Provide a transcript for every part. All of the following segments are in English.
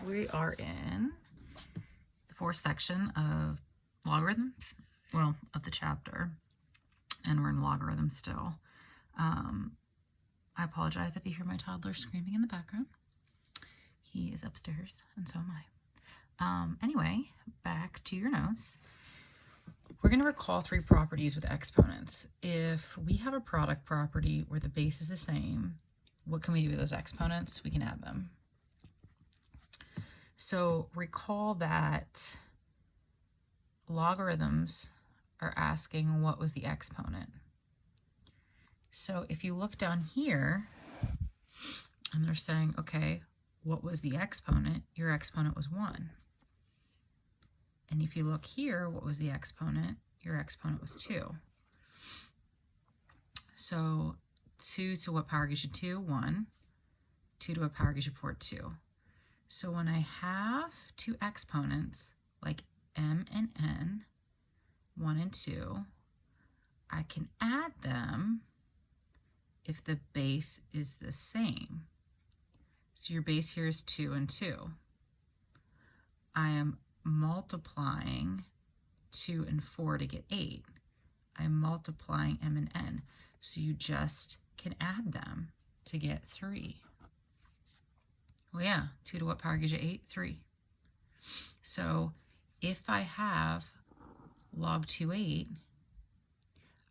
We are in the fourth section of logarithms, well, of the chapter, and we're in logarithms still. I apologize if you hear my toddler screaming in the background. He is upstairs, and so am I. Anyway, back to your notes. We're going to recall three properties with exponents. If we have a product property where the base is the same, what can we do with those exponents? We can add them. So recall that logarithms are asking what was the exponent. So if you look down here and they're saying, okay, what was the exponent? Your exponent was 1. And if you look here, what was the exponent? Your exponent was 2. So 2 to what power gives you 2? 1. 2 to what power gives you 4? 2. So when I have two exponents, like m and n, 1 and 2, I can add them if the base is the same. So your base here is 2 and 2. I am multiplying 2 and 4 to get 8. I'm multiplying m and n. So you just can add them to get 3. Well, yeah, 2 to what power gives you 8? 3. So if I have log 2, 8,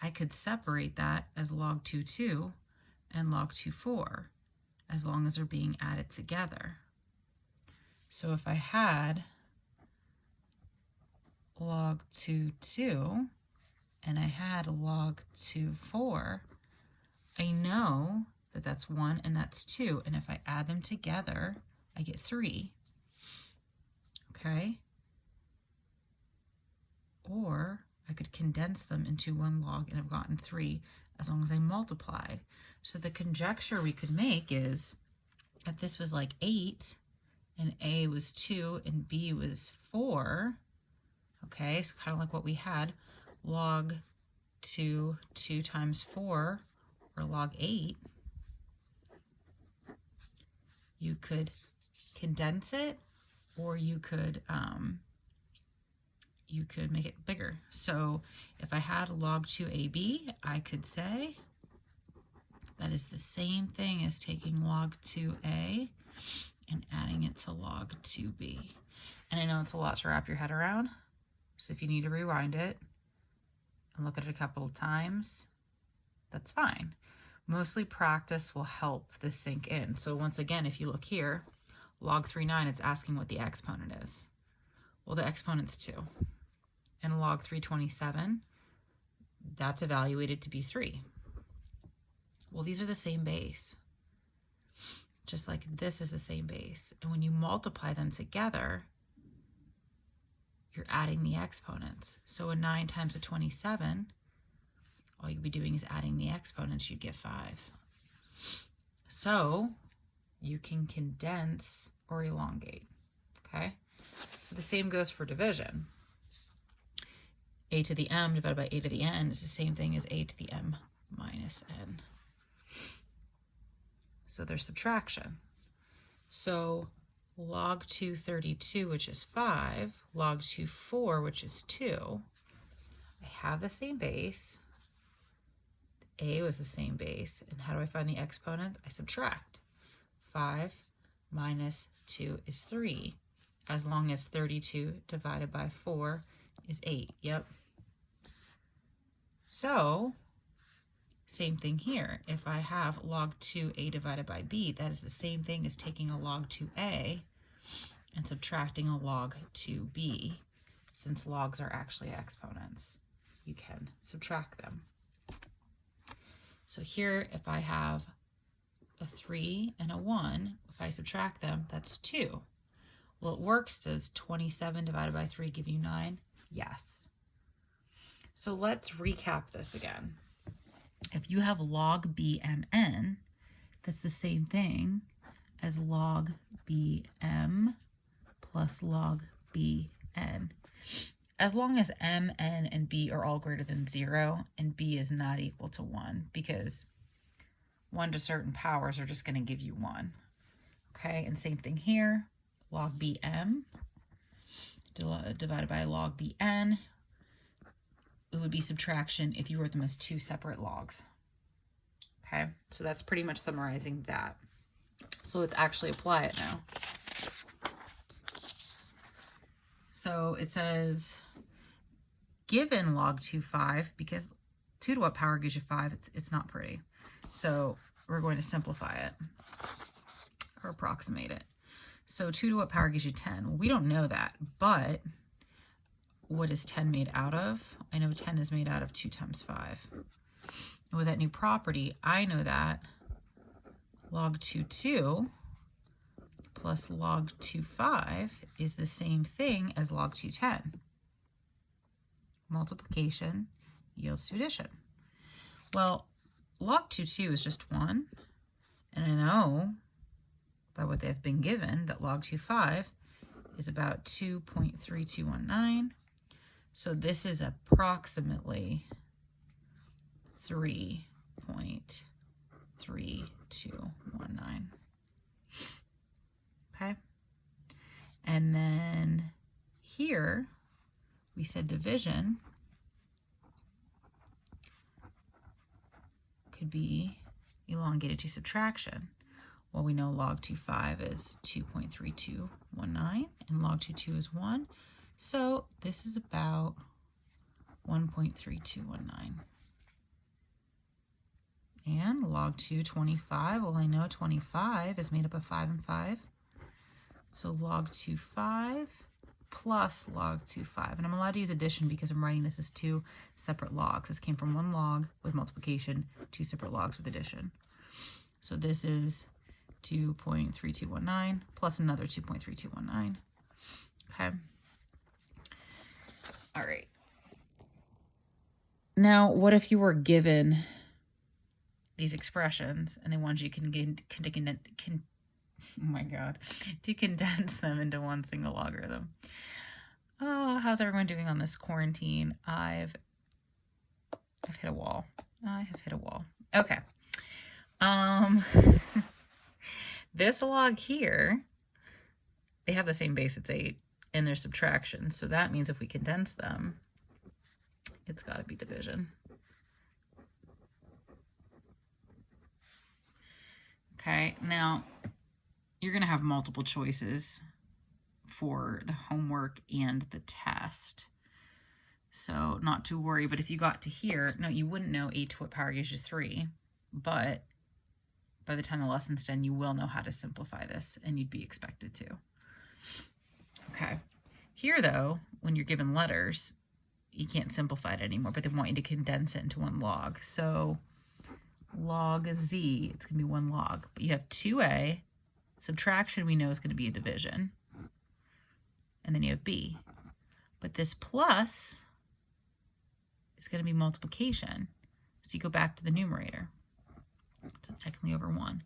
I could separate that as log 2, 2 and log 2, 4, as long as they're being added together. So if I had log 2, 2 and I had log 2, 4, I know that that's 1 and that's 2, and if I add them together, I get 3. Okay? Or I could condense them into one log and I've gotten 3 as long as I multiplied. So the conjecture we could make is if this was like 8 and A was 2 and B was 4, okay, so kind of like what we had, log 2 times 4, or log 8, you could condense it, or you could make it bigger. So if I had log 2ab, I could say that is the same thing as taking log 2a and adding it to log 2b. And I know it's a lot to wrap your head around, so if you need to rewind it and look at it a couple of times, that's fine. Mostly practice will help this sink in. So once again, if you look here, log 3/9, it's asking what the exponent is. Well, the exponent's 2. And log 327, that's evaluated to be 3. Well, these are the same base. Just like this is the same base. And when you multiply them together, you're adding the exponents. So a 9 times a 27, all you'd be doing is adding the exponents, you'd get 5. So you can condense or elongate, okay? So the same goes for division. A to the m divided by a to the n is the same thing as a to the m minus n. So there's subtraction. So log 232, which is 5, log 2, 4, which is 2, I have the same base. A was the same base. And how do I find the exponent? I subtract. 5 minus 2 is 3, as long as 32 divided by 4 is 8. Yep. So, same thing here. If I have log 2a divided by b, that is the same thing as taking a log 2a and subtracting a log 2b. Since logs are actually exponents, you can subtract them. So here, if I have a 3 and a 1, if I subtract them, that's 2. Well, it works. Does 27 divided by 3 give you 9? Yes. So let's recap this again. If you have log bmn, that's the same thing as log bm plus log bn. As long as m, n, and b are all greater than 0 and b is not equal to 1, because 1 to certain powers are just going to give you 1. Okay, and same thing here. log bm divided by log bn. It would be subtraction if you wrote them as two separate logs. Okay, so that's pretty much summarizing that. So let's actually apply it now. So it says, given log 2, 5, because 2 to what power gives you 5, it's not pretty. So we're going to simplify it or approximate it. So 2 to what power gives you 10? Well, we don't know that, but what is 10 made out of? I know 10 is made out of 2 times 5. And with that new property, I know that log 2, 2 plus log 2, 5 is the same thing as log 2, 10. Multiplication yields to addition. Well, log 2, 2 is just 1, and I know by what they've been given that log 2, 5 is about 2.3219. So this is approximately 3.3219. Okay. And then here we said division could be elongated to subtraction. Well, we know log 2, 5 is 2.3219 and log 2, 2 is 1. So this is about 1.3219. And log 2, 25, well, I know 25 is made up of 5 and 5. So log 2, 5 plus log 2, 5. And I'm allowed to use addition because I'm writing this as two separate logs. This came from one log with multiplication, two separate logs with addition. So this is 2.3219 plus another 2.3219. Okay. All right. Now, what if you were given these expressions and they wanted you to condense them into one single logarithm? Oh, how's everyone doing on this quarantine? I've hit a wall. I have hit a wall. Okay. This log here, they have the same base, it's 8, and there's subtraction. So that means if we condense them, it's got to be division. Okay, now you're going to have multiple choices for the homework and the test. So not to worry, but if you got to here, no, you wouldn't know 8 to what power gives you 3, but by the time the lesson's done, you will know how to simplify this, and you'd be expected to. Okay. Here, though, when you're given letters, you can't simplify it anymore, but they want you to condense it into one log. So log z, it's going to be one log. But you have 2a. Subtraction, we know, is going to be a division. And then you have b. But this plus is going to be multiplication. So you go back to the numerator. So it's technically over 1.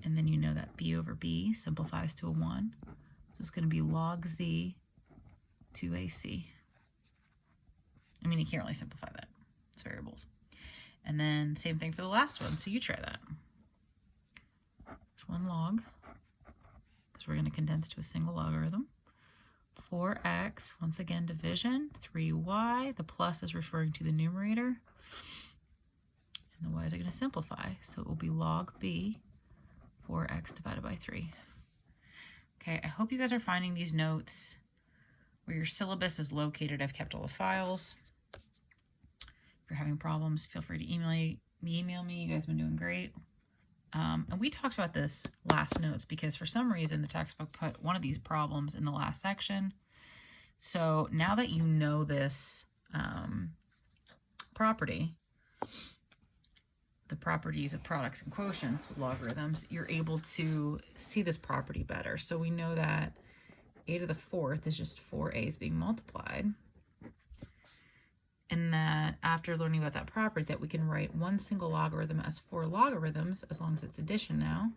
And then you know that b over b simplifies to a 1. So it's going to be log z 2ac. I mean, you can't really simplify that. It's variables. And then same thing for the last one. So you try that. There's one log, because we're going to condense to a single logarithm. 4x, once again, division. 3y, the plus is referring to the numerator. And the y's are going to simplify. So it will be log b, 4x divided by 3. Okay, I hope you guys are finding these notes where your syllabus is located. I've kept all the files. If you're having problems, feel free to email me. You guys have been doing great. And we talked about this last notes because for some reason the textbook put one of these problems in the last section. So now that you know this property, the properties of products and quotients with logarithms, you're able to see this property better. So we know that a to the 4th is just 4a's being multiplied. And that after learning about that property, that we can write one single logarithm as 4 logarithms, as long as it's addition now.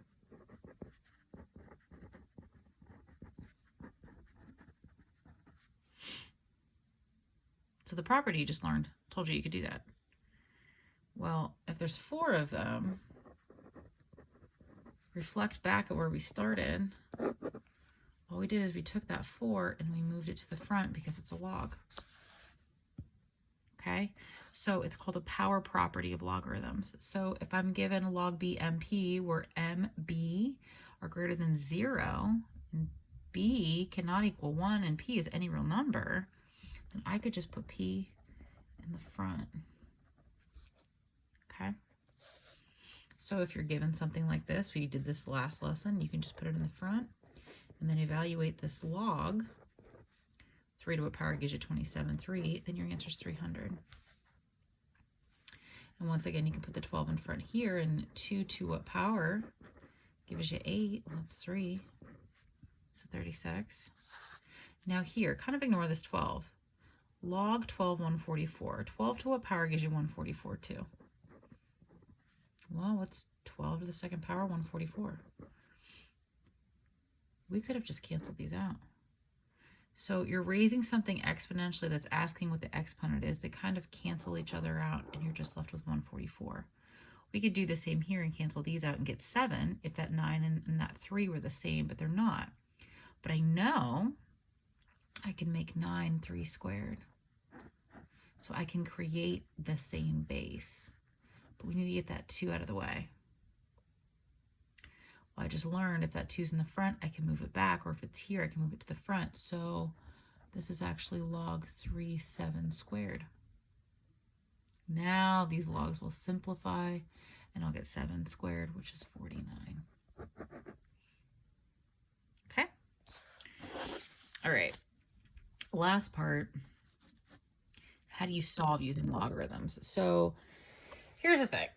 So the property you just learned told you could do that. Well, if there's 4 of them, reflect back at where we started. All we did is we took that 4 and we moved it to the front because it's a log. Okay, so it's called a power property of logarithms. So if I'm given log b mp, where mb are greater than 0, and b cannot equal 1, and p is any real number, then I could just put p in the front. Okay, so if you're given something like this, we did this last lesson, you can just put it in the front and then evaluate this log. 3 to what power gives you 27.3, then your answer is 300. And once again, you can put the 12 in front here, and 2 to what power gives you 8, well, that's 3, so 36. Now here, kind of ignore this 12. Log 12, 144. 12 to what power gives you 144 too? Well, what's 12 to the second power? 144. We could have just canceled these out. So you're raising something exponentially that's asking what the exponent is. They kind of cancel each other out, and you're just left with 144. We could do the same here and cancel these out and get 7 if that 9 and that 3 were the same, but they're not. But I know I can make 9 3 squared. So I can create the same base. But we need to get that 2 out of the way. Well, I just learned if that 2's in the front, I can move it back, or if it's here, I can move it to the front. So this is actually log 3 7 squared. Now these logs will simplify, and I'll get 7 squared, which is 49. Okay? All right. Last part, how do you solve using logarithms? So here's the thing.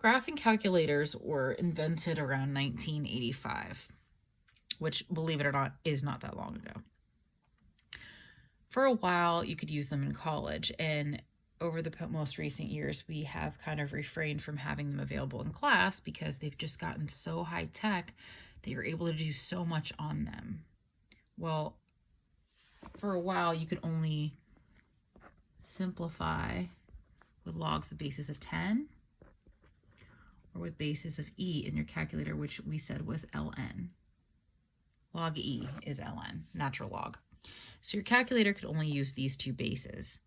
Graphing calculators were invented around 1985, which, believe it or not, is not that long ago. For a while, you could use them in college, and over the most recent years, we have kind of refrained from having them available in class because they've just gotten so high tech that you're able to do so much on them. Well, for a while, you could only simplify with logs of bases of 10 or with bases of e in your calculator, which we said was ln. Log e is ln, natural log. So your calculator could only use these two bases.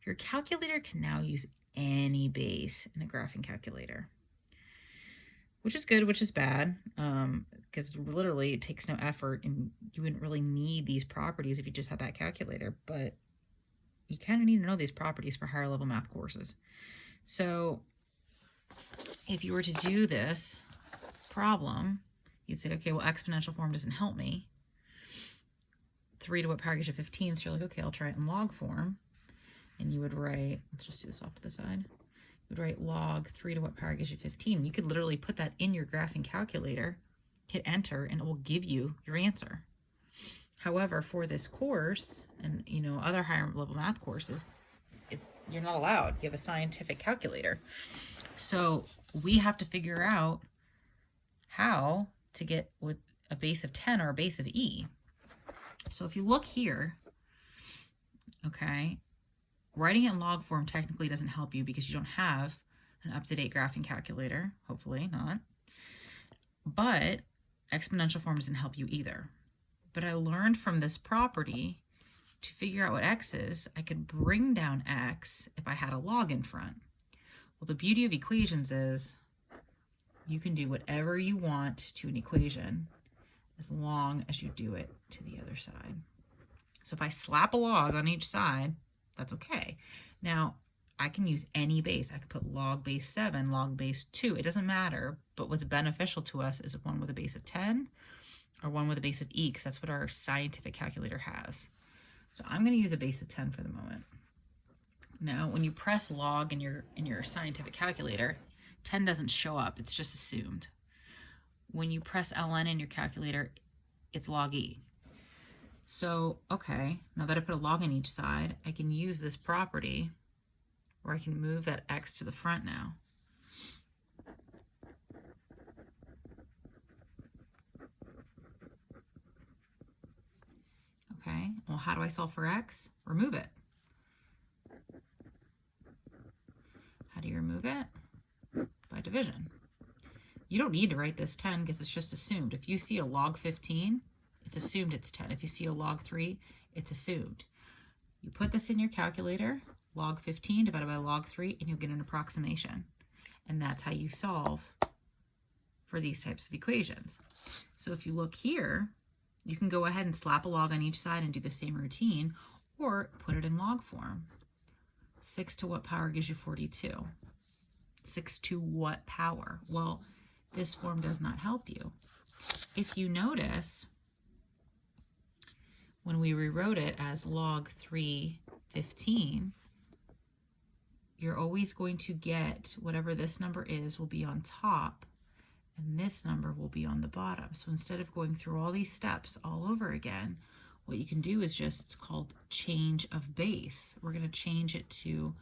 Your calculator can now use any base in a graphing calculator, which is good, which is bad, because literally it takes no effort, and you wouldn't really need these properties if you just had that calculator, but you kind of need to know these properties for higher level math courses. So if you were to do this problem, you'd say, okay, well, exponential form doesn't help me. 3 to what power gives you 15, so you're like, okay, I'll try it in log form. And you would write, let's just do this off to the side. You would write log 3 to what power gives you 15. You could literally put that in your graphing calculator, hit enter, and it will give you your answer. However, for this course and other higher level math courses, you're not allowed. You have a scientific calculator. So we have to figure out how to get with a base of 10 or a base of e. So if you look here, okay, writing it in log form technically doesn't help you because you don't have an up-to-date graphing calculator, hopefully not. But exponential form doesn't help you either. But I learned from this property to figure out what x is, I could bring down x if I had a log in front. Well, the beauty of equations is you can do whatever you want to an equation as long as you do it to the other side. So if I slap a log on each side, that's okay. Now, I can use any base. I could put log base 7, log base 2. It doesn't matter, but what's beneficial to us is one with a base of 10 or one with a base of e, because that's what our scientific calculator has. So I'm going to use a base of 10 for the moment. Now, when you press log in your scientific calculator, 10 doesn't show up. It's just assumed. When you press ln in your calculator, it's log e. So, okay, now that I put a log on each side, I can use this property where I can move that x to the front now. Okay, well, how do I solve for x? Remove it. How do you remove it? By division. You don't need to write this 10 because it's just assumed. If you see a log 15, it's assumed it's 10. If you see a log 3, it's assumed. You put this in your calculator, log 15 divided by log 3, and you'll get an approximation. And that's how you solve for these types of equations. So if you look here, you can go ahead and slap a log on each side and do the same routine, or put it in log form. 6 to what power gives you 42? 6 to what power? Well, this form does not help you. If you notice, when we rewrote it as log 315, you're always going to get whatever this number is will be on top, and this number will be on the bottom. So instead of going through all these steps all over again, what you can do is just, it's called change of base. We're going to change it to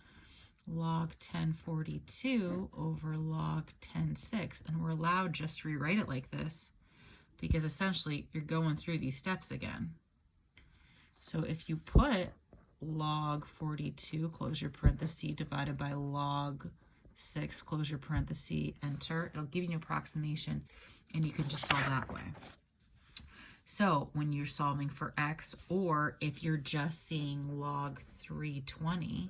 log 1042 over log 106, and we're allowed just to rewrite it like this because essentially you're going through these steps again. So if you put log 42, close your parenthesis, divided by log 6, close your parenthesis, enter, it'll give you an approximation, and you can just solve that way. So when you're solving for x, or if you're just seeing log 320,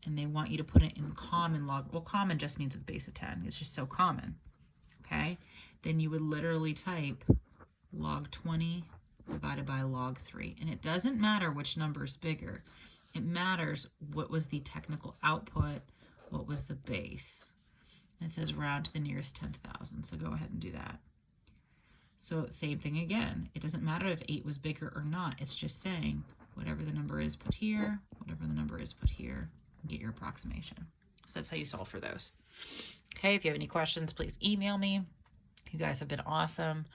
and they want you to put it in common log, well, common just means the base of 10. It's just so common, okay? Then you would literally type log 20 divided by log 3. And it doesn't matter which number is bigger. It matters what was the technical output, what was the base. And it says round to the nearest 10,000, so go ahead and do that. So same thing again. It doesn't matter if 8 was bigger or not. It's just saying whatever the number is, put here, whatever the number is, put here, and get your approximation. So that's how you solve for those. Okay, if you have any questions, please email me. You guys have been awesome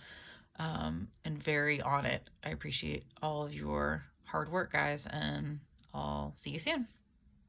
and very on it. I appreciate all of your hard work, guys, and I'll see you soon.